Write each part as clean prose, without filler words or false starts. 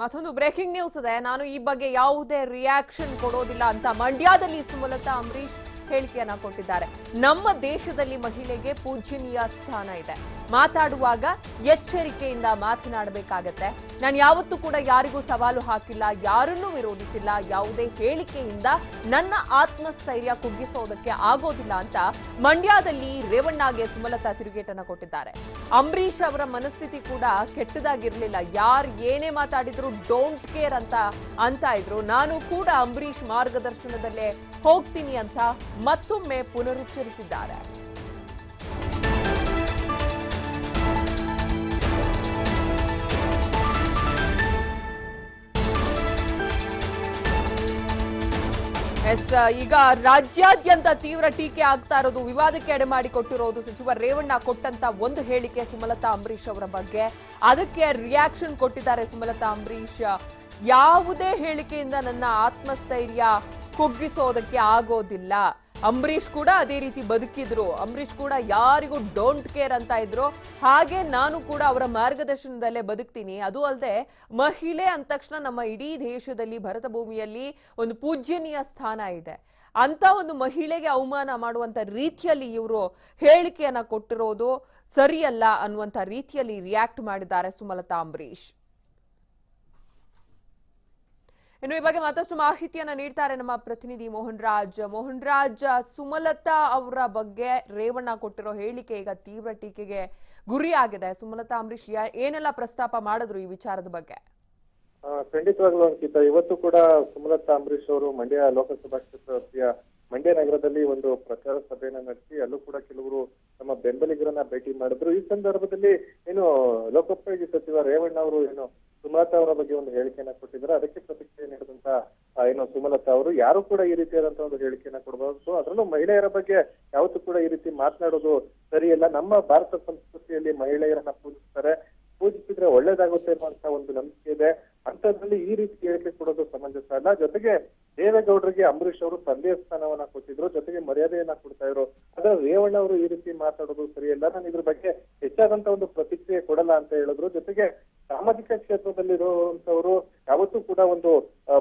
ಮತ್ತೊಂದು breaking news ಇದೆ. ನಾನು ಈ ಬಗ್ಗೆ ಯಾವುದೇ ರಿಯಾಕ್ಷನ್ ಕೊಡೋದಿಲ್ಲ ಅಂತ ಮಂಡ್ಯದಲ್ಲಿ ಸುಮಲತಾ ಅಂಬರೀಶ್ ಹೇಳಿಕೆಯನ್ನ ಕೊಟ್ಟಿದ್ದಾರೆ. ನಮ್ಮ ದೇಶದಲ್ಲಿ ಮಹಿಳೆಗೆ ಪೂಜ್ಯನೀಯ ಸ್ಥಾನ ಇದೆ. ಮಾತಾಡುವಾಗ ಎಚ್ಚರಿಕೆಯಿಂದ ಮಾತನಾಡಬೇಕಾಗತ್ತೆ. ನಾನು ಯಾವತ್ತೂ ಕೂಡ ಯಾರಿಗೂ ಸವಾಲು ಹಾಕಿಲ್ಲ, ಯಾರನ್ನೂ ವಿರೋಧಿಸಿಲ್ಲ. ಯಾವುದೇ ಹೇಳಿಕೆಯಿಂದ ನನ್ನ ಆತ್ಮಸ್ಥೈರ್ಯ ಕುಗ್ಗಿಸೋದಕ್ಕೆ ಆಗೋದಿಲ್ಲ ಅಂತ ಮಂಡ್ಯದಲ್ಲಿ ರೇವಣ್ಣಗೆ ಸುಮಲತಾ ತಿರುಗೇಟನ್ನ ಕೊಟ್ಟಿದ್ದಾರೆ. ಅಂಬರೀಶ್ ಅವರ ಮನಸ್ಥಿತಿ ಕೂಡ ಕೆಟ್ಟದಾಗಿರ್ಲಿಲ್ಲ. ಯಾರು ಏನೇ ಮಾತಾಡಿದ್ರು ಡೋಂಟ್ ಕೇರ್ ಅಂತ ಇದ್ರು. ನಾನು ಕೂಡ ಅಂಬರೀಶ್ ಮಾರ್ಗದರ್ಶನದಲ್ಲೇ ಹೋಗ್ತೀನಿ ಅಂತ ಮತ್ತೊಮ್ಮೆ ಪುನರುಚ್ಚರಿಸಿದ್ದಾರೆ. ಈಗ ರಾಜ್ಯಾದ್ಯಂತ ತೀವ್ರ ಟೀಕೆ ಆಗ್ತಾ ಇರೋದು, ವಿವಾದಕ್ಕೆ ಎಡೆ ಮಾಡಿಕೊಟ್ಟಿರೋದು ಸಚಿವ ರೇವಣ್ಣ ಕೊಟ್ಟಂತ ಒಂದು ಹೇಳಿಕೆ ಸುಮಲತಾ ಅಂಬರೀಶ್ ಅವರ ಬಗ್ಗೆ. ಅದಕ್ಕೆ ರಿಯಾಕ್ಷನ್ ಕೊಟ್ಟಿದ್ದಾರೆ ಸುಮಲತಾ ಅಂಬರೀಶ್. ಯಾವುದೇ ಹೇಳಿಕೆಯಿಂದ ನನ್ನ ಆತ್ಮಸ್ಥೈರ್ಯ ಕುಗ್ಗಿಸೋದಕ್ಕೆ ಆಗೋದಿಲ್ಲ. ಅಂಬರೀಶ್ ಕೂಡ ಅದೇ ರೀತಿ ಬದುಕಿದ್ರು. ಅಂಬರೀಶ್ ಕೂಡ ಯಾರಿಗೂ ಡೋಂಟ್ ಕೇರ್ ಅಂತ ಇದ್ರು. ಹಾಗೆ ನಾನು ಕೂಡ ಅವರ ಮಾರ್ಗದರ್ಶನದಲ್ಲೇ ಬದುಕ್ತೀನಿ. ಅದು ಅಲ್ಲದೆ ಮಹಿಳೆ ಅಂದ ತಕ್ಷಣ ನಮ್ಮ ಇಡೀ ದೇಶದಲ್ಲಿ ಭರತ ಭೂಮಿಯಲ್ಲಿ ಒಂದು ಪೂಜ್ಯನೀಯ ಸ್ಥಾನ ಇದೆ. ಅಂತ ಒಂದು ಮಹಿಳೆಗೆ ಅವಮಾನ ಮಾಡುವಂತ ರೀತಿಯಲ್ಲಿ ಇವರು ಹೇಳಿಕೆಯನ್ನ ಕೊಟ್ಟಿರೋದು ಸರಿಯಲ್ಲ ಅನ್ನುವಂತ ರೀತಿಯಲ್ಲಿ ರಿಯಾಕ್ಟ್ ಮಾಡಿದ್ದಾರೆ ಸುಮಲತಾ ಅಂಬರೀಶ್. ಇನ್ನು ಈ ಬಗ್ಗೆ ಮತ್ತಷ್ಟು ಮಾಹಿತಿಯನ್ನ ನೀಡ್ತಾರೆ ನಮ್ಮ ಪ್ರತಿನಿಧಿ ಮೋಹನ್ ರಾಜ್. ಸುಮಲತಾ ಅವರ ಬಗ್ಗೆ ರೇವಣ್ಣ ಕೊಟ್ಟಿರೋ ಹೇಳಿಕೆ ಈಗ ತೀವ್ರ ಟೀಕೆಗೆ ಗುರಿಯಾಗಿದೆ. ಸುಮಲತಾ ಅಂಬರೀಶ್ ಏನೆಲ್ಲ ಪ್ರಸ್ತಾಪ ಮಾಡಿದ್ರು ಈ ವಿಚಾರದ ಬಗ್ಗೆ? ಖಂಡಿತವಾಗ್ಲೂ ಅಂಕಿತ, ಇವತ್ತು ಕೂಡ ಸುಮಲತಾ ಅಂಬರೀಶ್ ಅವರು ಮಂಡ್ಯ ಲೋಕಸಭಾ ಕ್ಷೇತ್ರ ಮಂಡ್ಯ ನಗರದಲ್ಲಿ ಒಂದು ಪ್ರಚಾರ ಸಭೆಯನ್ನ ನಡೆಸಿ ಅಲ್ಲೂ ಕೂಡ ಕೆಲವರು ತಮ್ಮ ಬೆಂಬಲಿಗರನ್ನ ಭೇಟಿ ಮಾಡಿದ್ರು. ಈ ಸಂದರ್ಭದಲ್ಲಿ ಏನು ಲೋಕೋಪಯೋಗಿ ಸಚಿವ ರೇವಣ್ಣ ಅವರು ಏನು ಸುಮಲತಾ ಅವರ ಬಗ್ಗೆ ಒಂದು ಹೇಳಿಕೆಯನ್ನ ಕೊಟ್ಟಿದ್ದಾರೆ. ಅದಕ್ಕೆ ಪ್ರತಿಕ್ರಿಯೆ ನೀಡಿದಂತ ಏನು ಸುಮಲತಾ ಅವರು ಯಾರು ಕೂಡ ಈ ರೀತಿಯಾದಂತಹ ಒಂದು ಹೇಳಿಕೆಯನ್ನ ಕೊಡಬಹುದು, ಅದರಲ್ಲೂ ಮಹಿಳೆಯರ ಬಗ್ಗೆ ಯಾವತ್ತೂ ಕೂಡ ಈ ರೀತಿ ಮಾತನಾಡೋದು ಸರಿಯಲ್ಲ. ನಮ್ಮ ಭಾರತ ಸಂಸ್ಕೃತಿಯಲ್ಲಿ ಮಹಿಳೆಯರನ್ನ ಪೂಜಿಸಿದ್ರೆ ಒಳ್ಳೇದಾಗುತ್ತೆ ಅನ್ನುವಂತ ಒಂದು ನಂಬಿಕೆ ಇದೆ. ಅಂತದ್ರಲ್ಲಿ ಈ ರೀತಿ ಹೇಳಿಕೆ ಕೊಡೋದು ಸಮಂಜಸ ಅಲ್ಲ. ಜೊತೆಗೆ ದೇವೇಗೌಡರಿಗೆ ಅಂಬರೀಶ್ ಅವರು ತಂದೆಯ ಸ್ಥಾನವನ್ನ ಕೊಟ್ಟಿದ್ರು, ಜೊತೆಗೆ ಮರ್ಯಾದೆಯನ್ನ ಕೊಡ್ತಾ ಇದ್ರು. ಆದ್ರೆ ರೇವಣ್ಣ ಅವರು ಈ ರೀತಿ ಮಾತಾಡೋದು ಸರಿಯಲ್ಲ, ನಾನು ಇದ್ರ ಬಗ್ಗೆ ಹೆಚ್ಚಾದಂತ ಒಂದು ಪ್ರತಿಕ್ರಿಯೆ ಕೊಡಲ್ಲ ಅಂತ ಹೇಳಿದ್ರು. ಜೊತೆಗೆ ಸಾಮಾಜಿಕ ಕ್ಷೇತ್ರದಲ್ಲಿರುವಂತವ್ರು ಯಾವತ್ತೂ ಕೂಡ ಒಂದು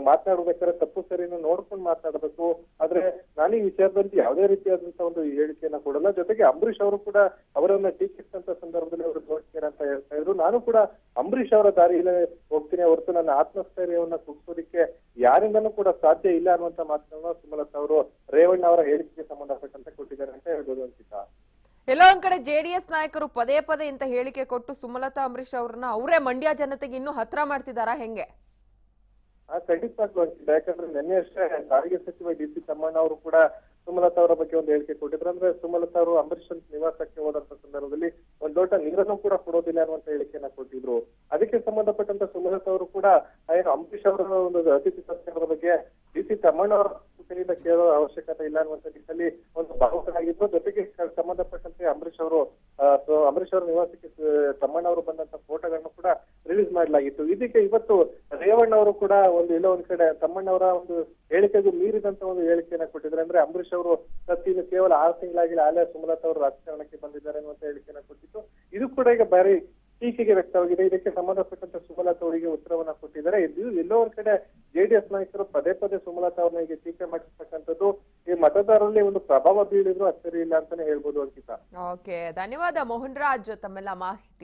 ಮಾತನಾಡ್ಬೇಕಾದ್ರೆ ತಪ್ಪು ಸರಿಯನ್ನು ನೋಡ್ಕೊಂಡು ಮಾತನಾಡಬೇಕು. ಆದ್ರೆ ನಾನು ಈ ವಿಚಾರದಲ್ಲಿ ಯಾವುದೇ ರೀತಿಯಾದಂತಹ ಒಂದು ಹೇಳಿಕೆಯನ್ನ ಕೊಡಲ್ಲ. ಜೊತೆಗೆ ಅಂಬರೀಶ್ ಅವರು ಕೂಡ ಅವರನ್ನ ಟೀಕಿಸಿದಂತ ಸಂದರ್ಭದಲ್ಲಿ ಅವರು ನೋಡ್ತಾರೆ ಅಂತ ಹೇಳ್ತಾ ಇದ್ರು. ನಾನು ಕೂಡ ಅಂಬರೀಶ್ ಅವರ ದಾರಿಯಲ್ಲೇ ಹೋಗ್ತೀನಿ ಹೊರತು ನನ್ನ ಆತ್ಮಸ್ಥೈರ್ಯವನ್ನ ಕುಗ್ಸೋದಿಕ್ಕೆ ಯಾರಿಂದನೂ ಕೂಡ ಸಾಧ್ಯ ಇಲ್ಲ ಅನ್ನುವಂತ ಮಾತನ್ನ ಸುಮಲತಾ ಅವರು ರೇವಣ್ಣ ಅವರ ಹೇಳಿಕೆಗೆ ಸಂಬಂಧಪಟ್ಟಂತೆ ಕೊಟ್ಟಿದ್ದಾರೆ ಅಂತ ಹೇಳ್ಬೋದು ಅಂಕಿತ. ಎಲ್ಲೋ ಒಂದ್ ಕಡೆ ಜೆಡಿಎಸ್ ನಾಯಕರು ಪದೇ ಪದೇ ಇಂತ ಹೇಳಿಕೆ ಕೊಟ್ಟು ಸುಮಲತಾ ಅಂಬರೀಶ್ ಅವ್ರನ್ನ ಅವರೇ ಮಂಡ್ಯ ಜನತೆಗೆ ಇನ್ನೂ ಹತ್ರ ಮಾಡ್ತಿದಾರಾ ಹೆಂಗೆ? ಖಂಡಿತವಾಗ್ಲೂ ಅಂಕಿತ, ಯಾಕಂದ್ರೆ ನಿನ್ನೆ ಅಷ್ಟೇ ಸಾರಿಗೆ ಸಚಿವ ಡಿ.ಸಿ ತಮ್ಮಣ್ಣ ಅವರು ಕೂಡ ಸುಮಲತಾ ಅವರ ಬಗ್ಗೆ ಒಂದು ಹೇಳಿಕೆ ಕೊಟ್ಟಿದ್ರು. ಅಂದ್ರೆ ಸುಮಲತಾ ಅವರು ಅಂಬರೀಶ್ ನಿವಾಸಕ್ಕೆ ಹೋದಂತ ಸಂದರ್ಭದಲ್ಲಿ ಒಂದ್ ದೊಡ್ಡ ನೀರನ್ನು ಕೂಡ ಕೊಡೋದಿಲ್ಲ ಅನ್ನುವಂತ ಹೇಳಿಕೆಯನ್ನ ಕೊಟ್ಟಿದ್ರು. ಅದಕ್ಕೆ ಸಂಬಂಧಪಟ್ಟಂತ ಸುಮಲತಾ ಅವರು ಕೂಡ ಏನು ಅಂಬರೀಶ್ ಅವರ ಒಂದು ಅತಿಥಿ ಸತ್ಕಾರದ ಬಗ್ಗೆ ಡಿ.ಸಿ ತಮ್ಮಣ್ಣ ಅವರ ಸೂಚನೆಯಿಂದ ಕೇಳೋ ಅವಶ್ಯಕತೆ ಇಲ್ಲ ಅನ್ನುವಂತ ನಿಟ್ಟಿನಲ್ಲಿ ಒಂದು ಭಾವುಕರಾಗಿದ್ರು. ಜೊತೆಗೆ ಸಂಬಂಧಪಟ್ಟಂತೆ ಅಂಬರೀಶ್ ಅವರ ನಿವಾಸಕ್ಕೆ ತಮ್ಮಣ್ಣ ಅವರು ಬಂದಂತ ಫೋಟೋಗಳನ್ನು ಕೂಡ ರಿಲೀಸ್ ಮಾಡಲಾಗಿತ್ತು. ಇದಕ್ಕೆ ಇವತ್ತು ರೇವಣ್ಣ ಅವರು ಕೂಡ ಎಲ್ಲೋ ಒಂದ್ ಕಡೆ ತಮ್ಮಣ್ಣ ಅವರ ಒಂದು ಹೇಳಿಕೆಗೂ ಮೀರಿದಂತ ಒಂದು ಹೇಳಿಕೆಯನ್ನ ಕೊಟ್ಟಿದ್ದಾರೆ. ಅಂದ್ರೆ ಅಂಬರೀಶ್ ಅವರು ಸತ್ತಿನ ಕೇವಲ 6 ತಿಂಗಳಾಗಿಲ್ಲ, ಆಲೇ ಸುಮಲತಾ ಅವರು ರಾಜಕಾರಣಕ್ಕೆ ಬಂದಿದ್ದಾರೆ ಅನ್ನುವಂತ ಹೇಳಿಕೆಯನ್ನ ಕೊಟ್ಟಿತ್ತು. ಇದು ಕೂಡ ಈಗ ಬಾರಿ ಟೀಕೆಗೆ ವ್ಯಕ್ತವಾಗಿದೆ. ಇದಕ್ಕೆ ಸಂಬಂಧಪಟ್ಟಂತ ಸುಮಲತಾ ಅವರಿಗೆ ಉತ್ತರವನ್ನ ಕೊಟ್ಟಿದ್ದಾರೆ. ಇದು ಎಲ್ಲೋ ಒಂದ್ ಕಡೆ ಜೆಡಿಎಸ್ ನಾಯಕರು ಪದೇ ಪದೇ ಸುಮಲತಾ ಅವ್ರನ್ನ ಈಗ ಟೀಕೆ ಮಾಡಿರ್ತಕ್ಕಂಥದ್ದು ಈ ಮತದಾರರಲ್ಲಿ ಒಂದು ಪ್ರಭಾವ ಬೀಳಿದ್ರು ಅಚ್ಚರಿ ಇಲ್ಲ ಅಂತಾನೆ ಹೇಳ್ಬೋದು ಅಂಕಿತ. ಓಕೆ, ಧನ್ಯವಾದ ಮೋಹನ್ ರಾಜ್ ತಮ್ಮೆಲ್ಲ ಮಾಹಿತಿ.